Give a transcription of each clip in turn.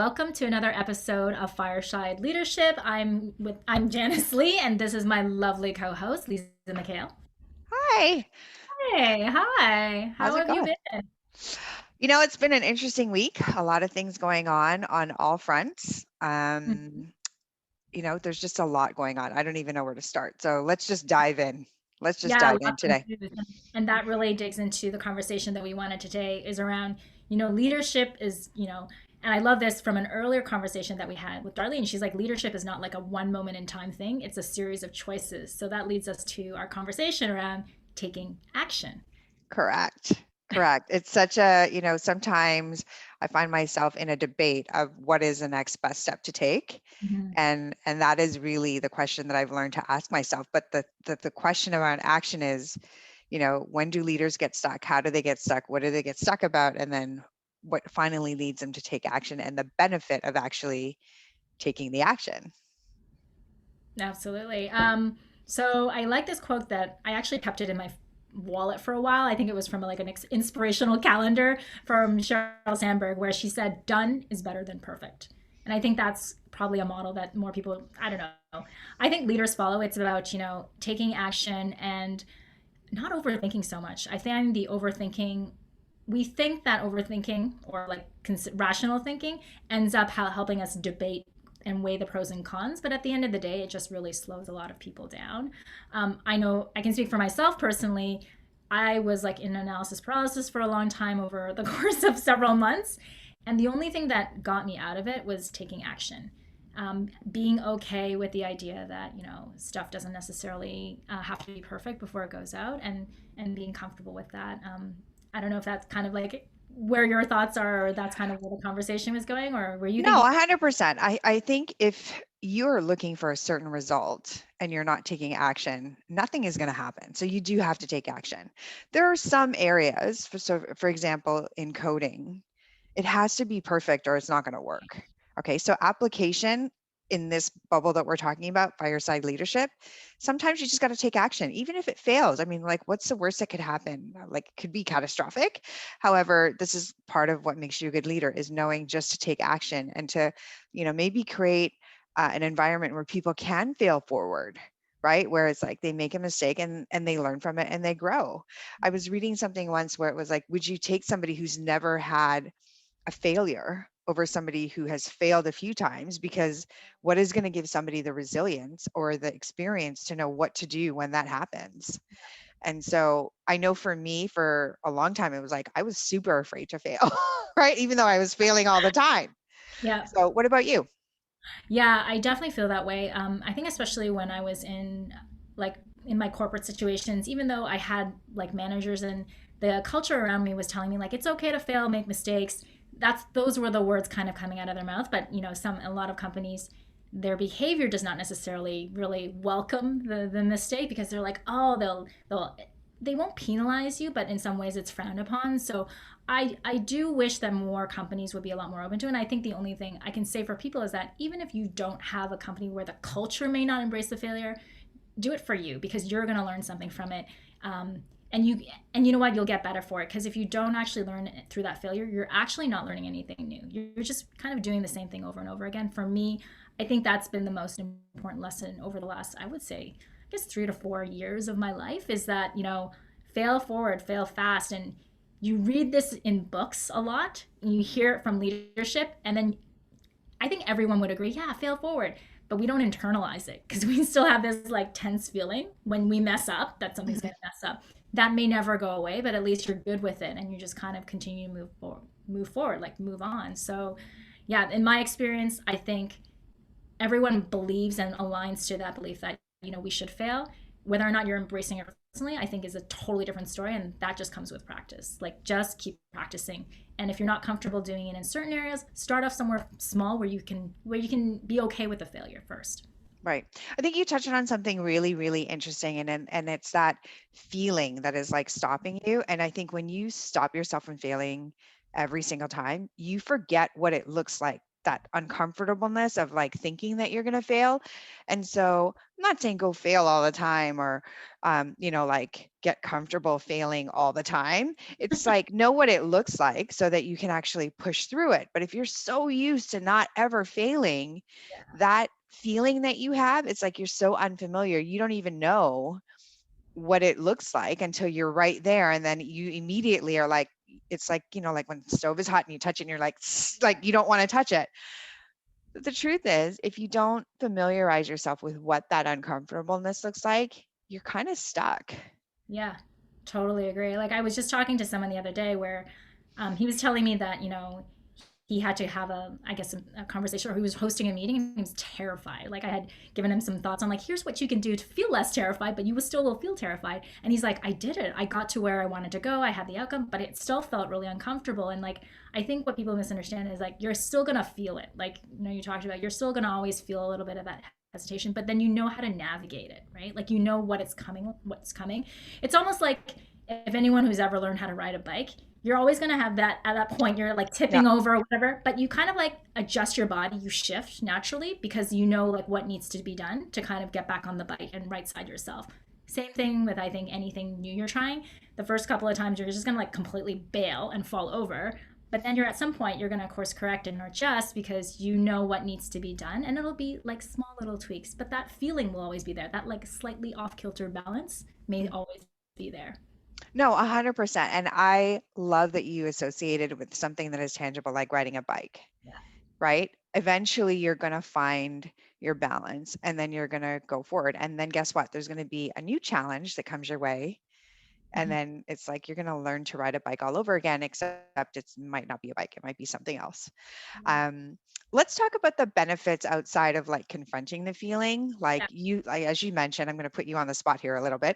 welcome to another episode of Fireside Leadership. I'm Janice Lee, and this is my lovely co-host, Liza Magcale. Hi, Hey, hi. how's How it have you going? been? It's been an interesting week. A lot of things going on all fronts. Mhm. There's just a lot going on. I don't even know where to start. So let's just dive in. Let's just Yeah, dive in lots of today. news. And that really digs into the conversation that we wanted today is around, leadership is, and I love this from an earlier conversation that we had with Darlene. She's like, leadership is not like a one moment in time thing, it's a series of choices. So that leads us to our conversation around taking action. Correct. Correct. It's sometimes I find myself in a debate of what is the next best step to take. Mhm. And that is really the question that I've learned to ask myself. But the question around action is, when do leaders get stuck? How do they get stuck? What do they get stuck about? And then what finally leads them to take action and the benefit of actually taking the action. Absolutely. So I like this quote that I actually kept it in my wallet for a while. I think it was from like an inspirational calendar from Sheryl Sandberg, where she said, "Done is better than perfect." And I think that's probably a model that more people, I don't know. I think leaders follow. It's about, taking action and not overthinking so much. I find the overthinking, we think that overthinking or like rational thinking ends up helping us debate and weigh the pros and cons. But at the end of the day, it just really slows a lot of people down. I know I can speak for myself personally. I was like in analysis paralysis for a long time over the course of several months. And the only thing that got me out of it was taking action. Being okay with the idea that stuff doesn't necessarily have to be perfect before it goes out, and being comfortable with that. I don't know if that's kind of like where your thoughts are, or that's kind of where the conversation was going, or were you No, thinking? 100%. I think if you're looking for a certain result and you're not taking action, nothing is going to happen. So you do have to take action. There are some areas, for example, in coding, it has to be perfect or it's not going to work. Okay, so application in this bubble that we're talking about, fireside leadership, sometimes you just got to take action, even if it fails. I mean, like, what's the worst that could happen? Like, it could be catastrophic. However, this is part of what makes you a good leader is knowing just to take action and to, maybe create an environment where people can fail forward, right? Where it's like they make a mistake and they learn from it and they grow. I was reading something once where it was like, would you take somebody who's never had a failure over somebody who has failed a few times? Because what is going to give somebody the resilience or the experience to know what to do when that happens? And so I know for me, for a long time, it was like I was super afraid to fail, right? Even though I was failing all the time. Yeah. So, what about you? Yeah, I definitely feel that way. I think especially when I was in like in my corporate situations, even though I had like managers and the culture around me was telling me like it's okay to fail, make mistakes. Those were the words kind of coming out of their mouth. But a lot of companies, their behavior does not necessarily really welcome the mistake, because they're like, oh, they won't penalize you, but in some ways it's frowned upon. So I do wish that more companies would be a lot more open to it. And I think the only thing I can say for people is that even if you don't have a company where the culture may not embrace the failure, do it for you, because you're going to learn something from it. And you know what, you'll get better for it, because if you don't actually learn it through that failure, you're actually not learning anything new. You're just kind of doing the same thing over and over again. For me, I think that's been the most important lesson over the last, I would say, I guess 3 to 4 years of my life, is that fail forward, fail fast. And you read this in books a lot, and you hear it from leadership, and then I think everyone would agree, yeah, fail forward. But we don't internalize it, because we still have this like tense feeling when we mess up that something's going to mess up. That may never go away, but at least you're good with it, and you just kind of continue to move forward, like move on. So, yeah, in my experience, I think everyone believes and aligns to that belief that we should fail. Whether or not you're embracing it personally, I think, is a totally different story, and that just comes with practice. Like, just keep practicing. And if you're not comfortable doing it in certain areas, start off somewhere small where you can be okay with the failure first. Right. I think you touched on something really, really interesting, and it's that feeling that is like stopping you. And I think when you stop yourself from failing every single time, you forget what it looks like that uncomfortableness of like thinking that you're going to fail. And so I'm not saying go fail all the time or, like get comfortable failing all the time. It's like know what it looks like so that you can actually push through it. But if you're so used to not ever failing, that feeling that you have, it's like you're so unfamiliar. You don't even know what it looks like until you're right there. And then you immediately are like, it's like, like when the stove is hot and you touch it and you're like, like you don't want to touch it. But the truth is, if you don't familiarize yourself with what that uncomfortableness looks like, you're kind of stuck. Yeah, totally agree. Like I was just talking to someone the other day where he was telling me that, he had to have I guess, a conversation, or he was hosting a meeting and he was terrified. Like I had given him some thoughts on like, here's what you can do to feel less terrified, but you still will feel terrified. And he's like, I did it. I got to where I wanted to go. I had the outcome, but it still felt really uncomfortable. And like, I think what people misunderstand is like, you're still going to feel it. Like, you talked about, you're still going to always feel a little bit of that hesitation, but then you know how to navigate it, right? Like, what's coming. It's almost like if anyone who's ever learned how to ride a bike, you're always going to have that at that point you're like Yeah. tipping over or whatever, but you kind of like adjust your body, you shift naturally because you know like what needs to be done to kind of get back on the bike and right side yourself. Same thing with I think anything new you're trying. The first couple of times you're just going to like completely bail and fall over, but then you're at some point you're going to course correct and adjust because you know what needs to be done, and it'll be like small little tweaks, but that feeling will always be there. That like slightly off kilter balance may always be there. No, 100%. And I love that you associated with something that is tangible, like riding a bike, Yeah. right? Eventually, you're going to find your balance and then you're going to go forward. And then guess what? There's going to be a new challenge that comes your way. And Mhm. then it's like you're going to learn to ride a bike all over again, except it might not be a bike, it might be something else. Um, let's talk about the benefits outside of like confronting the feeling. Yeah. Like as you mentioned, I'm going to put you on the spot here a little bit.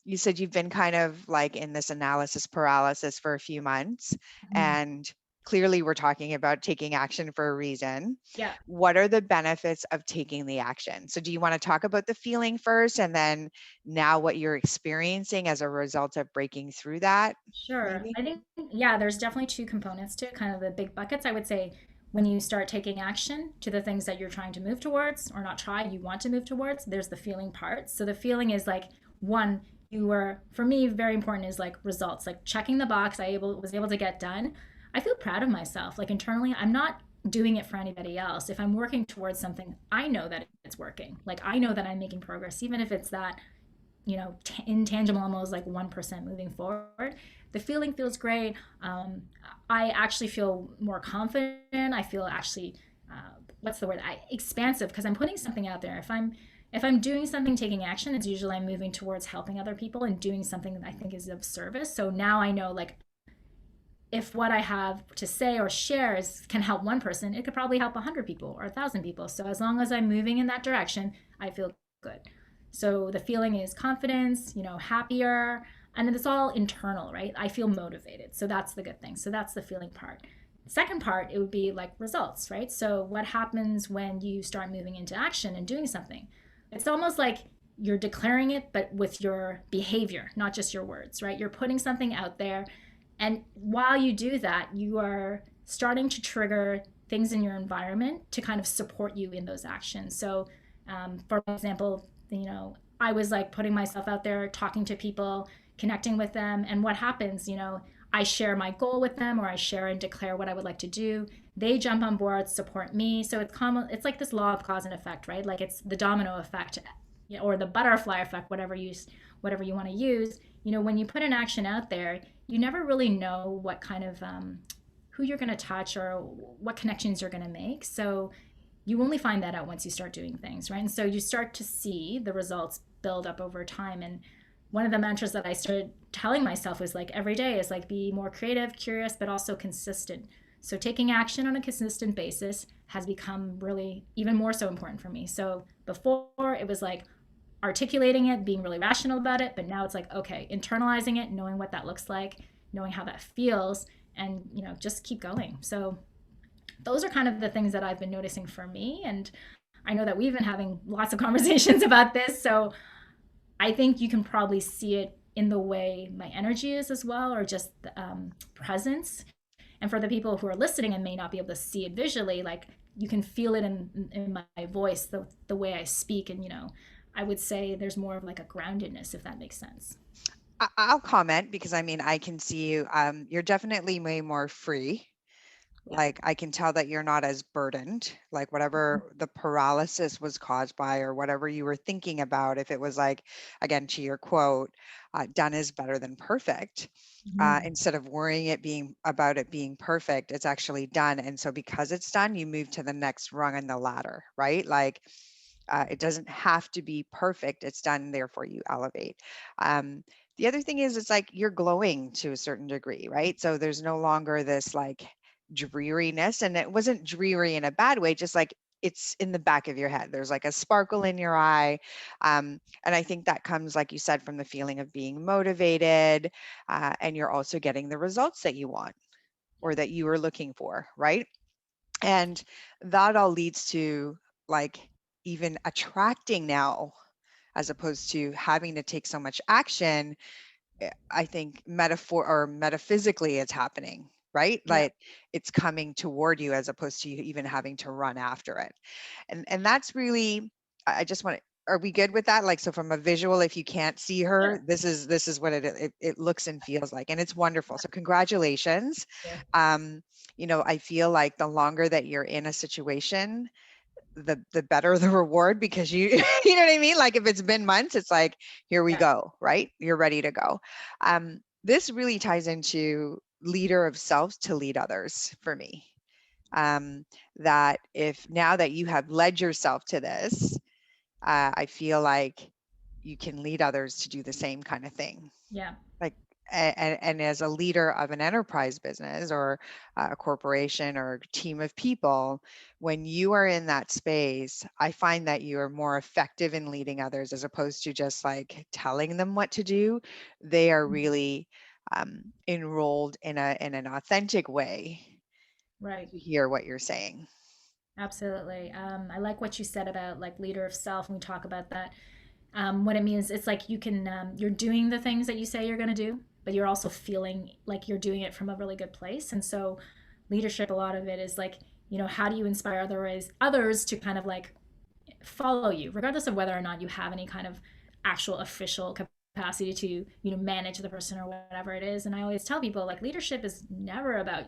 You said you've been kind of like in this analysis paralysis for a few months, Mhm. and clearly we're talking about taking action for a reason. Yeah. What are the benefits of taking the action? So do you want to talk about the feeling first and then now what you're experiencing as a result of breaking through that, Sure. maybe? I think, yeah, there's definitely two components to it, kind of the big buckets. I would say when you start taking action to the things that you're trying to move towards, or not try, you want to move towards, there's the feeling part. So the feeling is like, one, for me, very important is like results, like checking the box was able to get done. I feel proud of myself. Like internally, I'm not doing it for anybody else. If I'm working towards something, I know that it's working. Like I know that I'm making progress, even if it's that intangible, almost like 1% moving forward. The feeling feels great. I actually feel more confident. I feel actually, what's the word? Expansive, because I'm putting something out there. If I'm doing something, taking action, it's usually I'm moving towards helping other people and doing something that I think is of service. So now I know, like, if what I have to say or share can help one person, it could probably help 100 people or 1,000 people. So as long as I'm moving in that direction, I feel good. So the feeling is confidence, happier, and it's all internal, right? I feel motivated. So that's the good thing. So that's the feeling part. Second part, it would be like results, right? So what happens when you start moving into action and doing something? It's almost like you're declaring it, but with your behavior, not just your words, right? You're putting something out there. And while you do that, you are starting to trigger things in your environment to kind of support you in those actions. So, for example, I was like putting myself out there, talking to people, connecting with them. And what happens, I share my goal with them, or I share and declare what I would like to do. They jump on board, support me. So it's like this law of cause and effect, right? Like it's the domino effect, or the butterfly effect, whatever you want to use. When you put an action out there, you never really know what kind of who you're going to touch or what connections you're going to make. So you only find that out once you start doing things, right? And so you start to see the results build up over time. And one of the mantras that I started telling myself was like every day is like be more creative, curious, but also consistent. So taking action on a consistent basis has become really even more so important for me. So before it was like articulating it, being really rational about it, but now it's like, okay, internalizing it, knowing what that looks like, knowing how that feels, and just keep going. So those are kind of the things that I've been noticing for me. And I know that we've been having lots of conversations about this. So I think you can probably see it in the way my energy is as well, or just presence. And for the people who are listening and may not be able to see it visually, like you can feel it in my voice, the way I speak. And, I would say there's more of like a groundedness, if that makes sense. I'll comment because I mean, I can see you. You're definitely way more free. Yeah. Like I can tell that you're not as burdened, like whatever the paralysis was caused by or whatever you were thinking about. If it was like, again, to your quote, done is better than perfect. Mm-hmm. Instead of worrying about it being perfect, it's actually done. And so because it's done, you move to the next rung in the ladder, right? Like it doesn't have to be perfect. It's done, therefore you elevate. Um, the other thing is, it's like you're glowing to a certain degree, right? So there's no longer this like dreariness, and it wasn't dreary in a bad way, just like it's in the back of your head. There's like a sparkle in your eye. And I think that comes, like you said, from the feeling of being motivated, and you're also getting the results that you want or that you were looking for, right? And that all leads to like even attracting now, as opposed to having to take so much action. I think metaphor or metaphysically it's happening, right? Yeah. Like it's coming toward you as opposed to you even having to run after it. And that's really, I just want to, are we good with that? Like, so from a visual, if you can't see her, Sure. this is what it looks and feels like, and it's wonderful. So congratulations. Yeah. Um, I feel like the longer that you're in a situation, the better the reward, because you you know what I mean? Like if it's been months, it's like, here we Yeah. go, right? You're ready to go. This really ties into leader of self to lead others for me. Um, that if now that you have led yourself to this, I feel like you can lead others to do the same kind of thing. Yeah. Like, and as a leader of an enterprise business or a corporation or a team of people, when you are in that space, I find that you are more effective in leading others as opposed to just like telling them what to do. They are really enrolled in an authentic way Right. to hear what you're saying. Absolutely. I like what you said about like leader of self. And we talk about that. What it means, it's like you're doing the things that you say you're going to do, but you're also feeling like you're doing it from a really good place. And so, leadership, a lot of it is like, how do you inspire others to kind of like follow you, regardless of whether or not you have any kind of actual official capacity to manage the person or whatever it is. And I always tell people like leadership is never about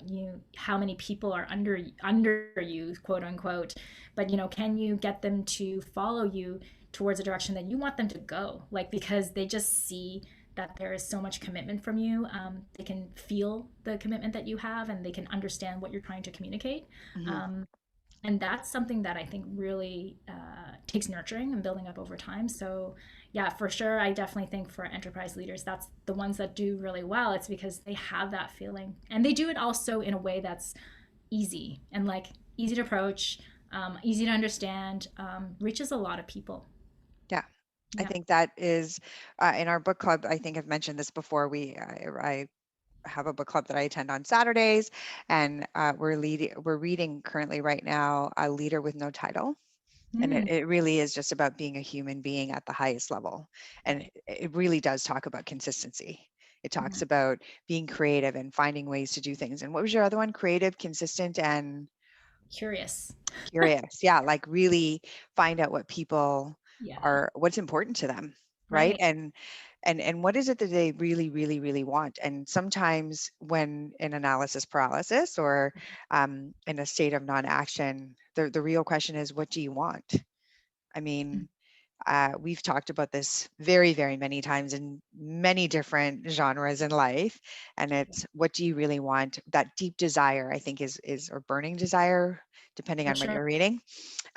how many people are under you, quote unquote, but can you get them to follow you towards a direction that you want them to go, like because they just see that there is so much commitment from you. They can feel the commitment that you have and they can understand what you're trying to communicate. Mhm. Um, and that's something that I think really takes nurturing and building up over time. So, yeah, for sure, I definitely think for enterprise leaders, that's the ones that do really well. It's because they have that feeling, and they do it also in a way that's easy and like easy to approach, easy to understand, reaches a lot of people. Yeah. I Yeah. think that is in our book club. I think I've mentioned this before. I have a book club that I attend on Saturdays, and we're reading currently right now A Leader with No Title. And it, Mm, it really is just about being a human being at the highest level. And right. it really does talk about consistency. It talks Mhm. about being creative and finding ways to do things. And what was your other one? Creative, consistent, and Curious. curious. Yeah, like really find out what people Yeah. are, what's important to them, right? Right. And what is it that they really, really, really want? And sometimes when in analysis paralysis or in a state of non-action, the real question is, what do you want? I mean, we've talked about this very, very many times in many different genres in life, and it's what do you really want? That deep desire, I think, is or burning desire, depending For on what sure. you're reading.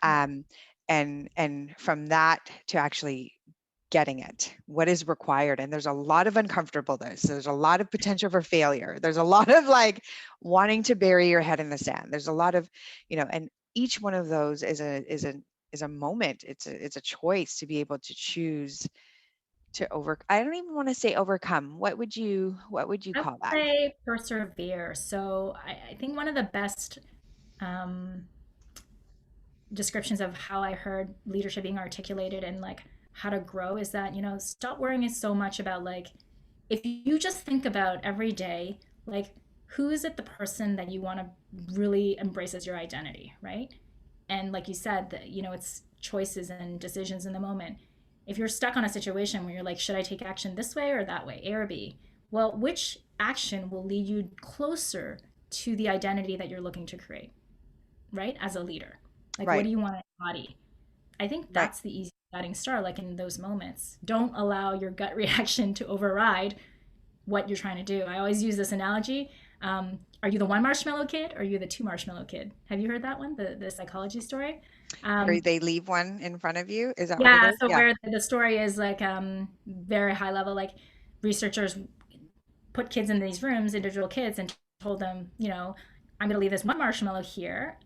Yeah. Um, and from that to actually getting it, what is required, and there's a lot of uncomfortableness. There's a lot of potential for failure. There's a lot of like wanting to bury your head in the sand. There's a lot of, and each one of those is a moment. It's a choice to be able to choose to I don't even want to say overcome. What would you I would call that? say persevere. So I think one of the best um, descriptions of how I heard leadership being articulated and like how to grow is that, stop worrying so much about like, if you just think about every day, like who is it the person that you want to really embrace as your identity, right? And like you said, that it's choices and decisions in the moment. If you're stuck on a situation where you're like, should I take action this way or that way, A or B? Well, which action will lead you closer to the identity that you're looking to create, right? As a leader. Like, what Right. do you want to embody? I think Right. that's the easy guiding star, like in those moments. Don't allow your gut reaction to override what you're trying to do. I always use this analogy. Are you the one marshmallow kid or are you the two marshmallow kid? Have you heard that one, the psychology story? Where Um, they leave one in front of you. Is that what it yeah, is? so Yeah. where the story is like very high level, like researchers put kids in these rooms, individual kids, and told them, I'm going to leave this one marshmallow here.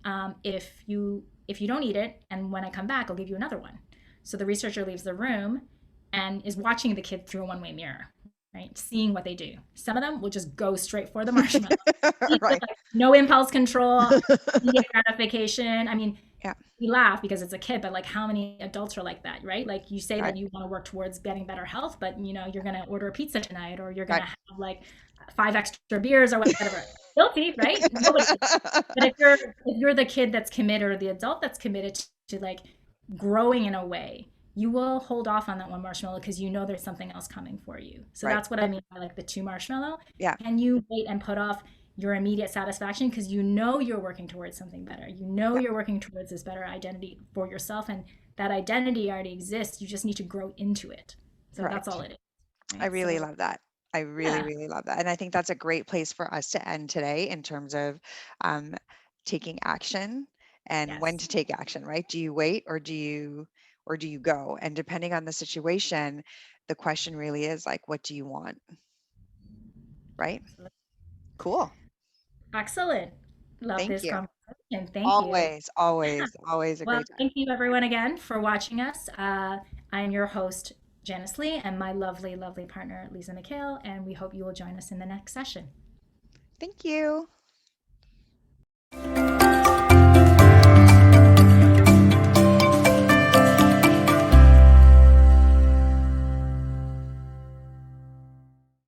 If you don't eat it, and when I come back, I'll give you another one. So the researcher leaves the room and is watching the kid through a one-way mirror, right? Seeing what they do. Some of them will just go straight for the marshmallow, eat with Right. like no impulse control, immediate gratification. I mean, Yeah. we laugh because it's a kid, but like how many adults are like that, right? Like you say Right. that you want to work towards getting better health, but you're going to order a pizza tonight or you're going Right. to have like five extra beers or whatever. Guilty, right? Nobody. But if you're the kid that's committed or the adult that's committed to like growing in a way, you will hold off on that one marshmallow because you know there's something else coming for you. So Right. that's what I mean by like the two marshmallow. Yeah. Can you wait and put off your immediate satisfaction because you know you're working towards something better. You know Yeah. you're working towards this better identity for yourself, and that identity already exists. You just need to grow into it. So that's all Right. it is, I right? really So love that. I really, yeah, really love that. And I think that's a great place for us to end today in terms of um, taking action and when yes, to take action, right? Do you wait or do you go? And depending on the situation, the question really is like, what do you want? Right? Cool. excellent. Love Thank this you. conversation. Thank you. Always, always, always a Well, great time. thank you everyone again for watching us. I am your host, Janice Lee, and my lovely, lovely partner, Liza Magcale, and we hope you will join us in the next session. Thank you.